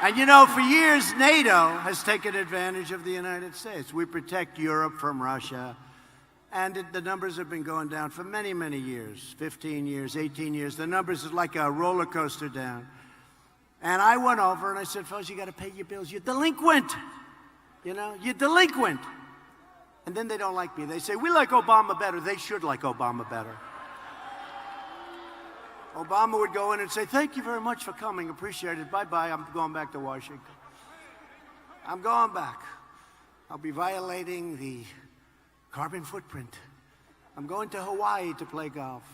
And you know, for years, NATO has taken advantage of the United States. We protect Europe from Russia. And the numbers have been going down for many, many years, 15 years, 18 years. The numbers is like a roller coaster down. And I went over and I said, fellas, you got to pay your bills. You're delinquent. You know, you're delinquent. And then they don't like me. They say, we like Obama better. They should like Obama better. Obama would go in and say, thank you very much for coming. Appreciate it. Bye-bye. I'm going back to Washington. I'm going back. I'll be violating the carbon footprint. I'm going to Hawaii to play golf.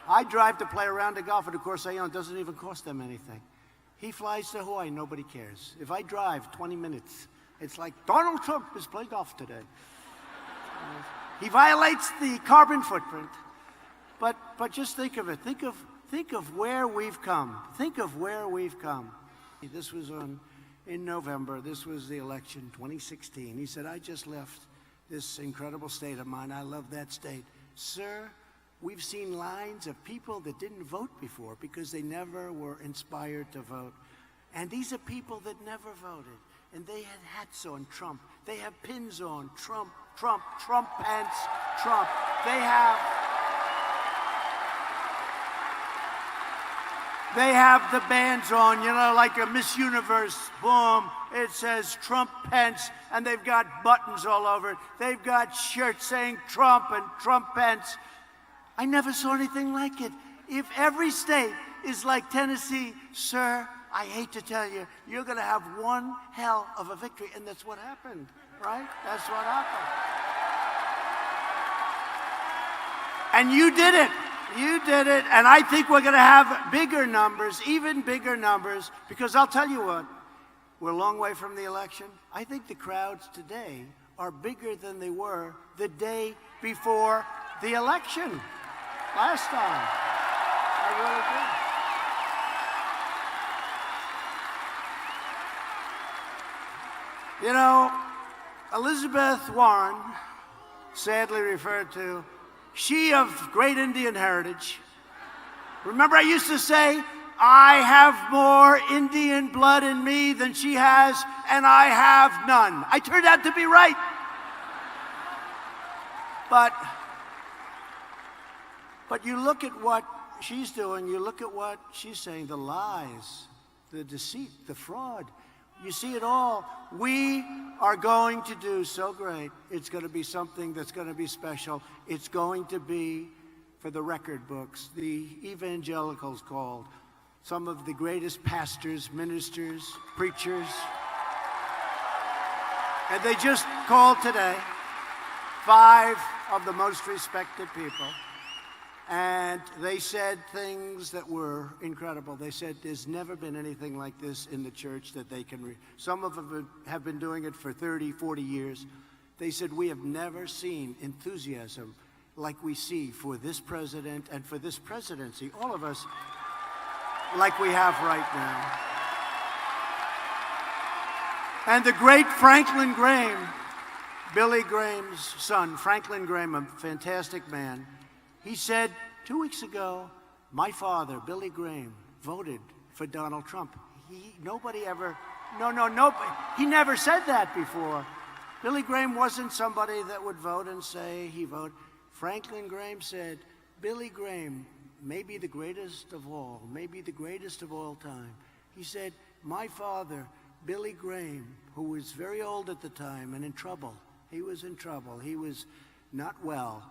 I drive to play around the golf, and of course I own. It doesn't even cost them anything. He flies to Hawaii, nobody cares. If I drive 20 minutes, it's like Donald Trump is playing golf today. He violates the carbon footprint. But just think of it. Think of where we've come. Think of where we've come. This was in November. This was the election, 2016. He said, I just left this incredible state of mine. I love that state. Sir, we've seen lines of people that didn't vote before because they never were inspired to vote. And these are people that never voted. And they had hats on Trump. They have pins on Trump, Trump, Trump pants, Trump. They have the bands on, you know, like a Miss Universe, boom, it says Trump Pence, and they've got buttons all over it. They've got shirts saying Trump and Trump Pence. I never saw anything like it. If every state is like Tennessee, sir, I hate to tell you, you're going to have one hell of a victory, and that's what happened, right? That's what happened. And you did it. You did it, and I think we're going to have bigger numbers, even bigger numbers, because I'll tell you what, we're a long way from the election. I think the crowds today are bigger than they were the day before the election last time. I really do. You know, Elizabeth Warren, sadly referred to, she of great Indian heritage. Remember I used to say, I have more Indian blood in me than she has, and I have none. I turned out to be right. But you look at what she's doing, you look at what she's saying, the lies, the deceit, the fraud. You see it all. We are going to do so great. It's going to be something that's going to be special. It's going to be for the record books, the evangelicals called, some of the greatest pastors, ministers, preachers. And they just called today 5 of the most respected people. And they said things that were incredible. They said there's never been anything like this in the church that they can some of them have been doing it for 30, 40 years. They said we have never seen enthusiasm like we see for this president and for this presidency, all of us, like we have right now. And the great Franklin Graham, Billy Graham's son, Franklin Graham, a fantastic man, he said 2 weeks ago, my father, Billy Graham, voted for Donald Trump. He never said that before. Billy Graham wasn't somebody that would vote and say he voted. Franklin Graham said, Billy Graham may be the greatest of all, maybe the greatest of all time. He said, my father, Billy Graham, who was very old at the time and in trouble, he was in trouble, he was not well,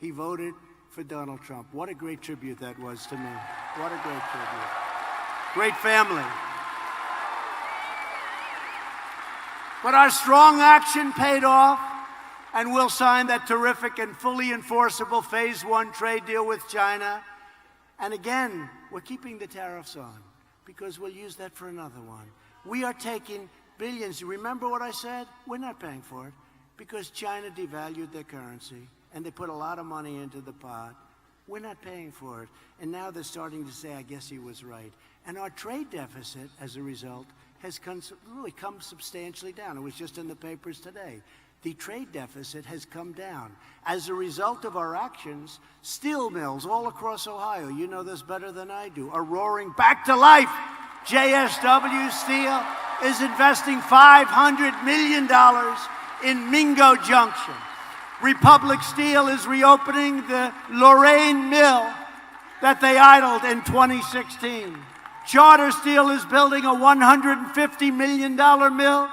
he voted for Donald Trump. What a great tribute that was to me. What a great tribute. Great family. But our strong action paid off, and we'll sign that terrific and fully enforceable Phase 1 trade deal with China. And again, we're keeping the tariffs on because we'll use that for another one. We are taking billions. Remember what I said? We're not paying for it because China devalued their currency. And they put a lot of money into the pot. We're not paying for it. And now they're starting to say, I guess he was right. And our trade deficit, as a result, has really come substantially down. It was just in the papers today. The trade deficit has come down. As a result of our actions, steel mills all across Ohio, you know this better than I do, are roaring back to life. JSW Steel is investing $500 million in Mingo Junction. Republic Steel is reopening the Lorraine Mill that they idled in 2016. Charter Steel is building a $150 million mill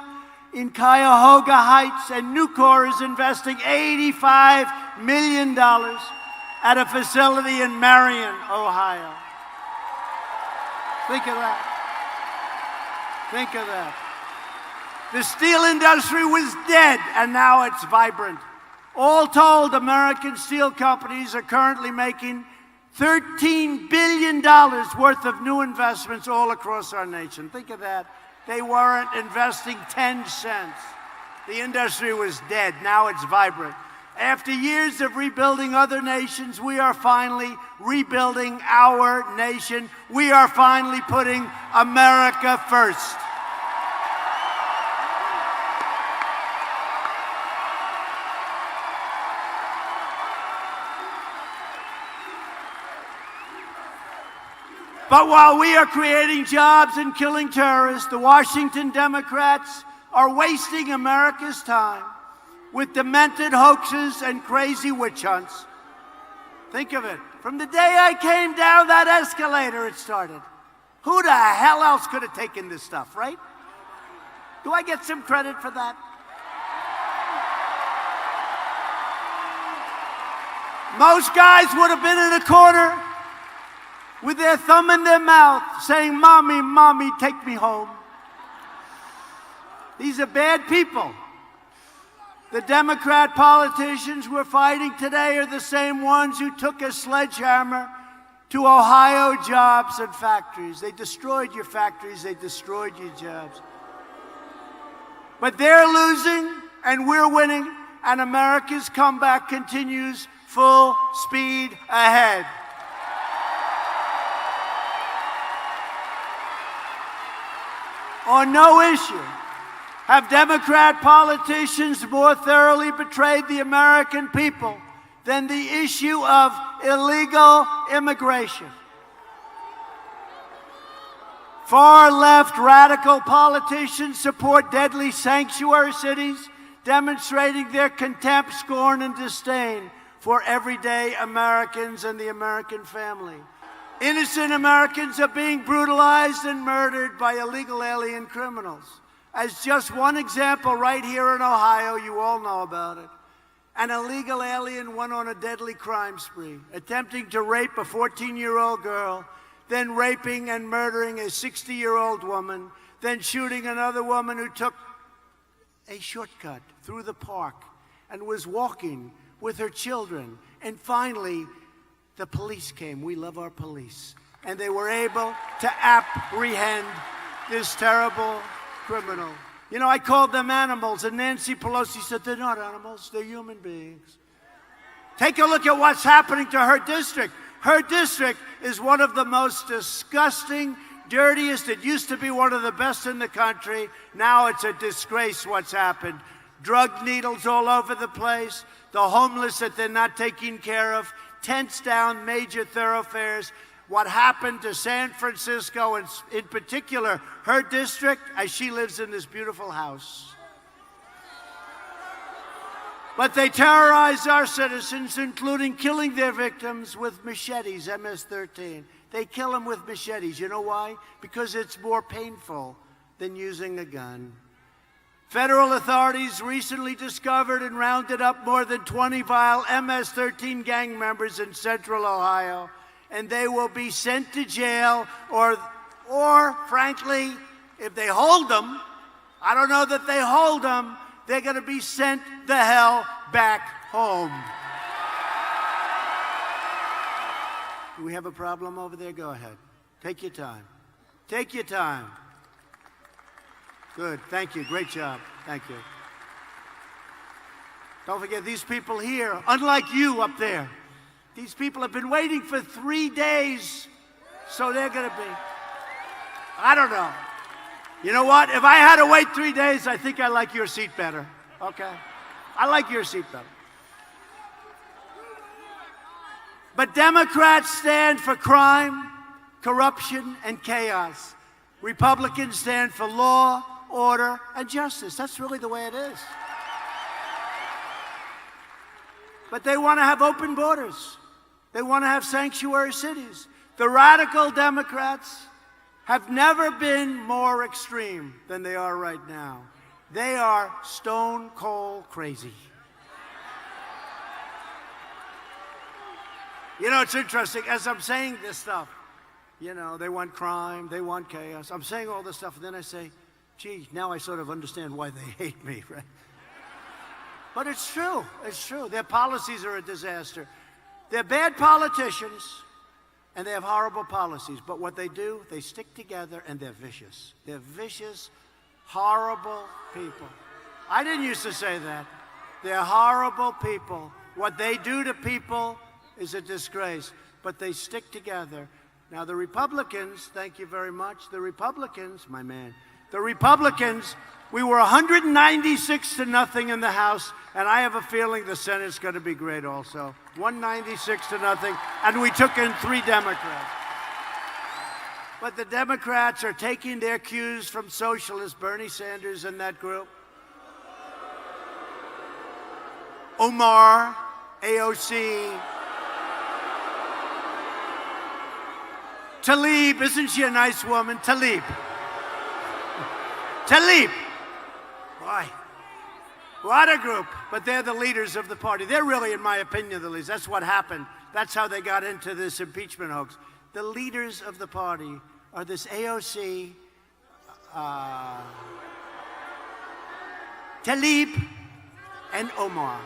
in Cuyahoga Heights, and Nucor is investing $85 million at a facility in Marion, Ohio. Think of that. Think of that. The steel industry was dead, and now it's vibrant. All told, American steel companies are currently making $13 billion worth of new investments all across our nation. Think of that. They weren't investing 10 cents. The industry was dead. Now it's vibrant. After years of rebuilding other nations, we are finally rebuilding our nation. We are finally putting America first. But while we are creating jobs and killing terrorists, the Washington Democrats are wasting America's time with demented hoaxes and crazy witch hunts. Think of it. From the day I came down that escalator, it started. Who the hell else could have taken this stuff, right? Do I get some credit for that? Most guys would have been in a corner with their thumb in their mouth saying, "Mommy, Mommy, take me home." These are bad people. The Democrat politicians we're fighting today are the same ones who took a sledgehammer to Ohio jobs and factories. They destroyed your factories, they destroyed your jobs. But they're losing and we're winning, and America's comeback continues full speed ahead. On no issue have Democrat politicians more thoroughly betrayed the American people than the issue of illegal immigration. Far-left radical politicians support deadly sanctuary cities, demonstrating their contempt, scorn, and disdain for everyday Americans and the American family. Innocent Americans are being brutalized and murdered by illegal alien criminals. As just one example, right here in Ohio, you all know about it. An illegal alien went on a deadly crime spree, attempting to rape a 14-year-old girl, then raping and murdering a 60-year-old woman, then shooting another woman who took a shortcut through the park and was walking with her children. And finally, the police came. We love our police. And they were able to apprehend this terrible criminal. You know, I called them animals, and Nancy Pelosi said, "They're not animals, they're human beings." Take a look at what's happening to her district. Her district is one of the most disgusting, dirtiest. It used to be one of the best in the country. Now it's a disgrace what's happened. Drug needles all over the place, the homeless that they're not taking care of, tents down major thoroughfares. What happened to San Francisco, and in particular, her district, as she lives in this beautiful house. But they terrorize our citizens, including killing their victims with machetes, MS-13. They kill them with machetes. You know why? Because it's more painful than using a gun. Federal authorities recently discovered and rounded up more than 20 vile MS-13 gang members in central Ohio, and they will be sent to jail, or frankly, if they hold them, I don't know that they hold them, they're going to be sent the hell back home. Do we have a problem over there? Go ahead. Take your time. Take your time. Good. Thank you. Great job. Thank you. Don't forget, these people here, unlike you up there, these people have been waiting for 3 days, so they're going to be, I don't know. You know what? If I had to wait 3 days, I think I like your seat better. Okay? I like your seat better. But Democrats stand for crime, corruption, and chaos. Republicans stand for law, order, and justice. That's really the way it is. But they want to have open borders. They want to have sanctuary cities. The radical Democrats have never been more extreme than they are right now. They are stone cold crazy. You know, it's interesting, as I'm saying this stuff, you know, they want crime, they want chaos. I'm saying all this stuff, and then I say, gee, now I sort of understand why they hate me, right? But it's true, it's true. Their policies are a disaster. They're bad politicians, and they have horrible policies. But what they do, they stick together, and they're vicious. They're vicious, horrible people. I didn't used to say that. They're horrible people. What they do to people is a disgrace, but they stick together. Now, the Republicans, thank you very much, the Republicans, my man, the Republicans, we were 196-0 in the House, and I have a feeling the Senate's going to be great also. 196-0, and we took in 3 Democrats. But the Democrats are taking their cues from socialists, Bernie Sanders and that group. Omar, AOC. Tlaib, isn't she a nice woman? Tlaib. Tlaib. Why? What a group. But they're the leaders of the party. They're really, in my opinion, the leaders. That's what happened. That's how they got into this impeachment hoax. The leaders of the party are this AOC, Tlaib, and Omar.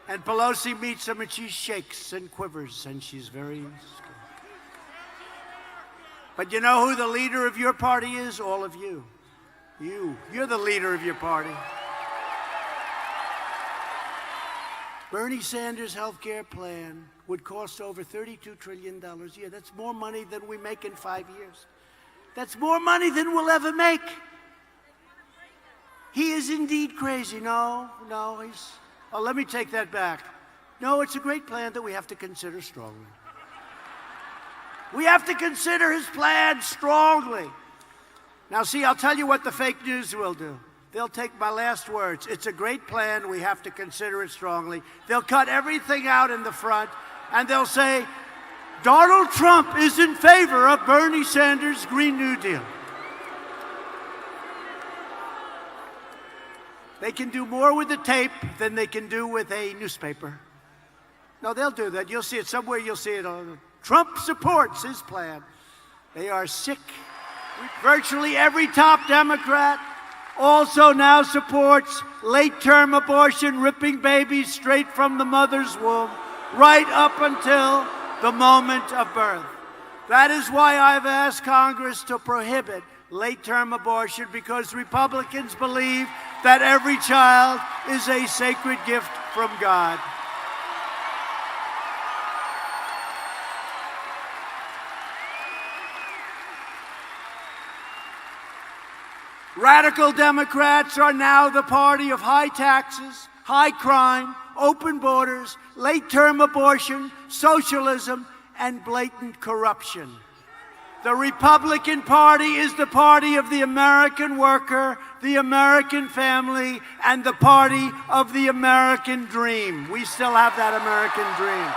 And Pelosi meets them, and she shakes and quivers, and she's very scared. But you know who the leader of your party is? All of you. You're the leader of your party. Bernie Sanders' health care plan would cost over $32 trillion a year. That's more money than we make in 5 years. That's more money than we'll ever make. He is indeed crazy. No, he's... Oh, let me take that back. No, it's a great plan that we have to consider strongly. We have to consider his plan strongly. Now, see, I'll tell you what the fake news will do. They'll take my last words. It's a great plan. We have to consider it strongly. They'll cut everything out in the front, and they'll say, Donald Trump is in favor of Bernie Sanders' Green New Deal. They can do more with the tape than they can do with a newspaper. No, they'll do that. You'll see it somewhere. You'll see it. Trump supports his plan. They are sick. Virtually every top Democrat also now supports late-term abortion, ripping babies straight from the mother's womb, right up until the moment of birth. That is why I've asked Congress to prohibit late-term abortion, because Republicans believe that every child is a sacred gift from God. Radical Democrats are now the party of high taxes, high crime, open borders, late-term abortion, socialism, and blatant corruption. The Republican Party is the party of the American worker, the American family, and the party of the American dream. We still have that American dream.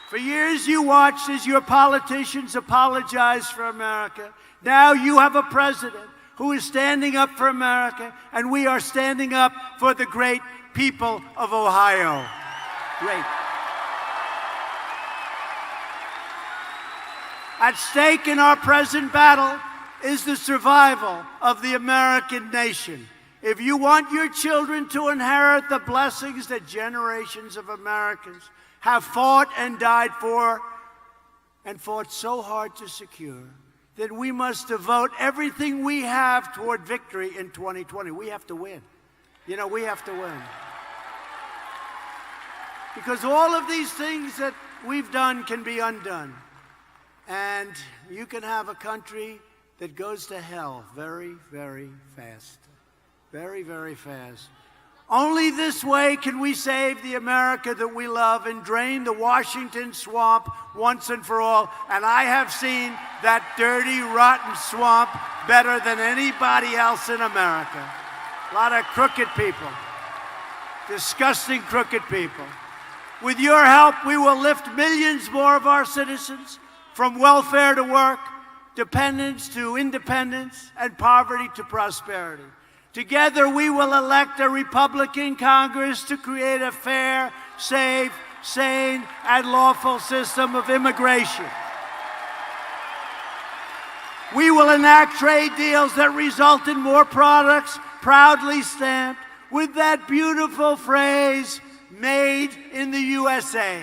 For years you watched as your politicians apologized for America. Now you have a president who is standing up for America, and we are standing up for the great people of Ohio. Great. At stake in our present battle is the survival of the American nation. If you want your children to inherit the blessings that generations of Americans have fought and died for, and fought so hard to secure, then we must devote everything we have toward victory in 2020. We have to win. You know, we have to win. Because all of these things that we've done can be undone. And you can have a country that goes to hell very, very fast. Very, very fast. Only this way can we save the America that we love and drain the Washington swamp once and for all. And I have seen that dirty, rotten swamp better than anybody else in America. A lot of crooked people, disgusting crooked people. With your help, we will lift millions more of our citizens from welfare to work, dependence to independence, and poverty to prosperity. Together, we will elect a Republican Congress to create a fair, safe, sane, and lawful system of immigration. We will enact trade deals that result in more products proudly stamped with that beautiful phrase, "Made in the USA."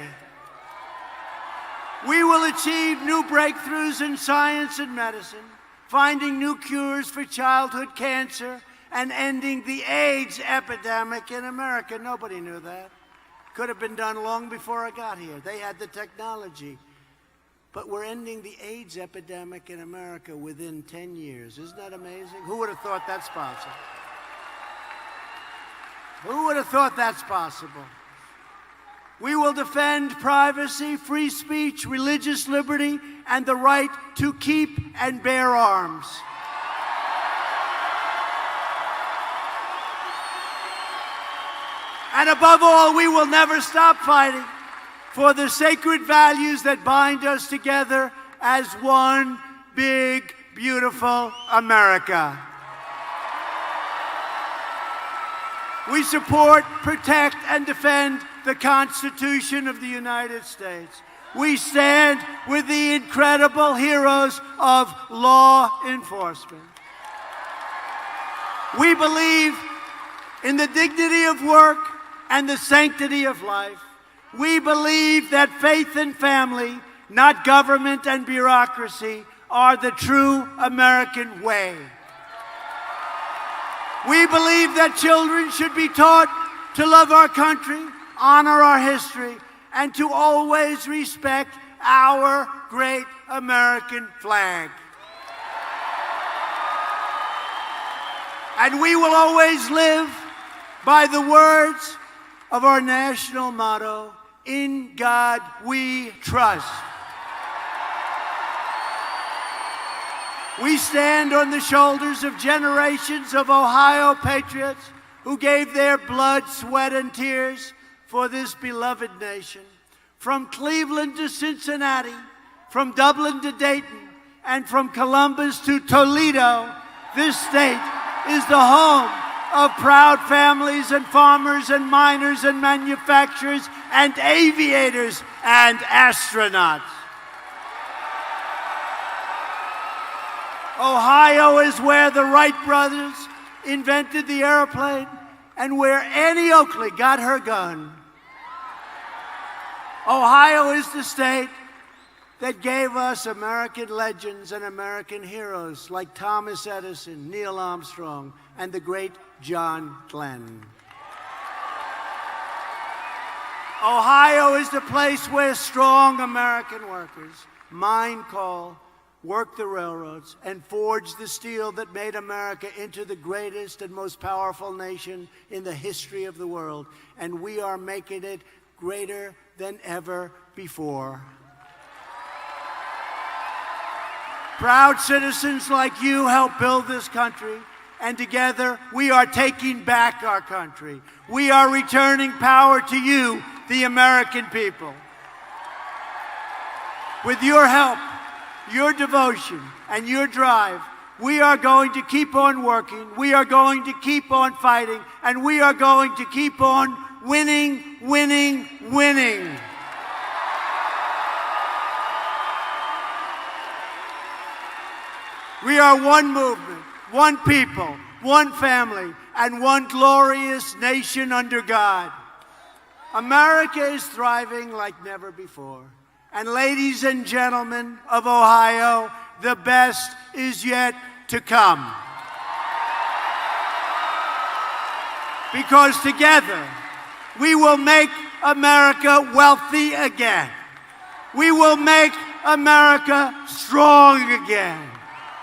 We will achieve new breakthroughs in science and medicine, finding new cures for childhood cancer, and ending the AIDS epidemic in America. Nobody knew that. Could have been done long before I got here. They had the technology. But we're ending the AIDS epidemic in America within 10 years. Isn't that amazing? Who would have thought that's possible? Who would have thought that's possible? We will defend privacy, free speech, religious liberty, and the right to keep and bear arms. And above all, we will never stop fighting for the sacred values that bind us together as one big, beautiful America. We support, protect, and defend the Constitution of the United States. We stand with the incredible heroes of law enforcement. We believe in the dignity of work and the sanctity of life. We believe that faith and family, not government and bureaucracy, are the true American way. We believe that children should be taught to love our country, honor our history, and to always respect our great American flag. And we will always live by the words of our national motto, "In God we trust." We stand on the shoulders of generations of Ohio patriots who gave their blood, sweat, and tears for this beloved nation. From Cleveland to Cincinnati, from Dublin to Dayton, and from Columbus to Toledo, this state is the home of proud families and farmers and miners and manufacturers and aviators and astronauts. Ohio is where the Wright brothers invented the airplane and where Annie Oakley got her gun. Ohio is the state that gave us American legends and American heroes like Thomas Edison, Neil Armstrong, and the great John Glenn. Ohio is the place where strong American workers mine coal, worked the railroads, and forged the steel that made America into the greatest and most powerful nation in the history of the world. And we are making it greater than ever before. Proud citizens like you help build this country, and together we are taking back our country. We are returning power to you, the American people. With your help, your devotion, and your drive, we are going to keep on working, we are going to keep on fighting, and we are going to keep on winning, winning, winning. We are one movement, one people, one family, and one glorious nation under God. America is thriving like never before. And ladies and gentlemen of Ohio, the best is yet to come. Because together, we will make America wealthy again. We will make America strong again.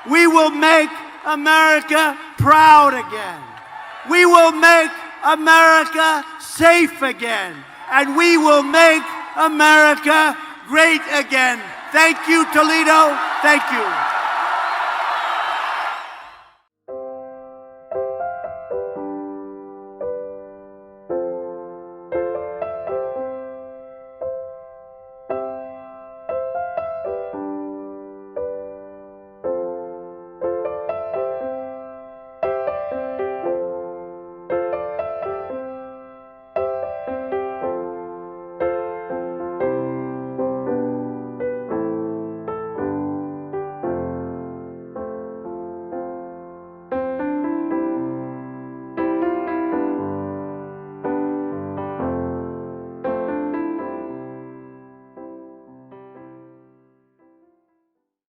We will make America proud again. We will make America safe again. And we will make America great again. Thank you, Toledo. Thank you.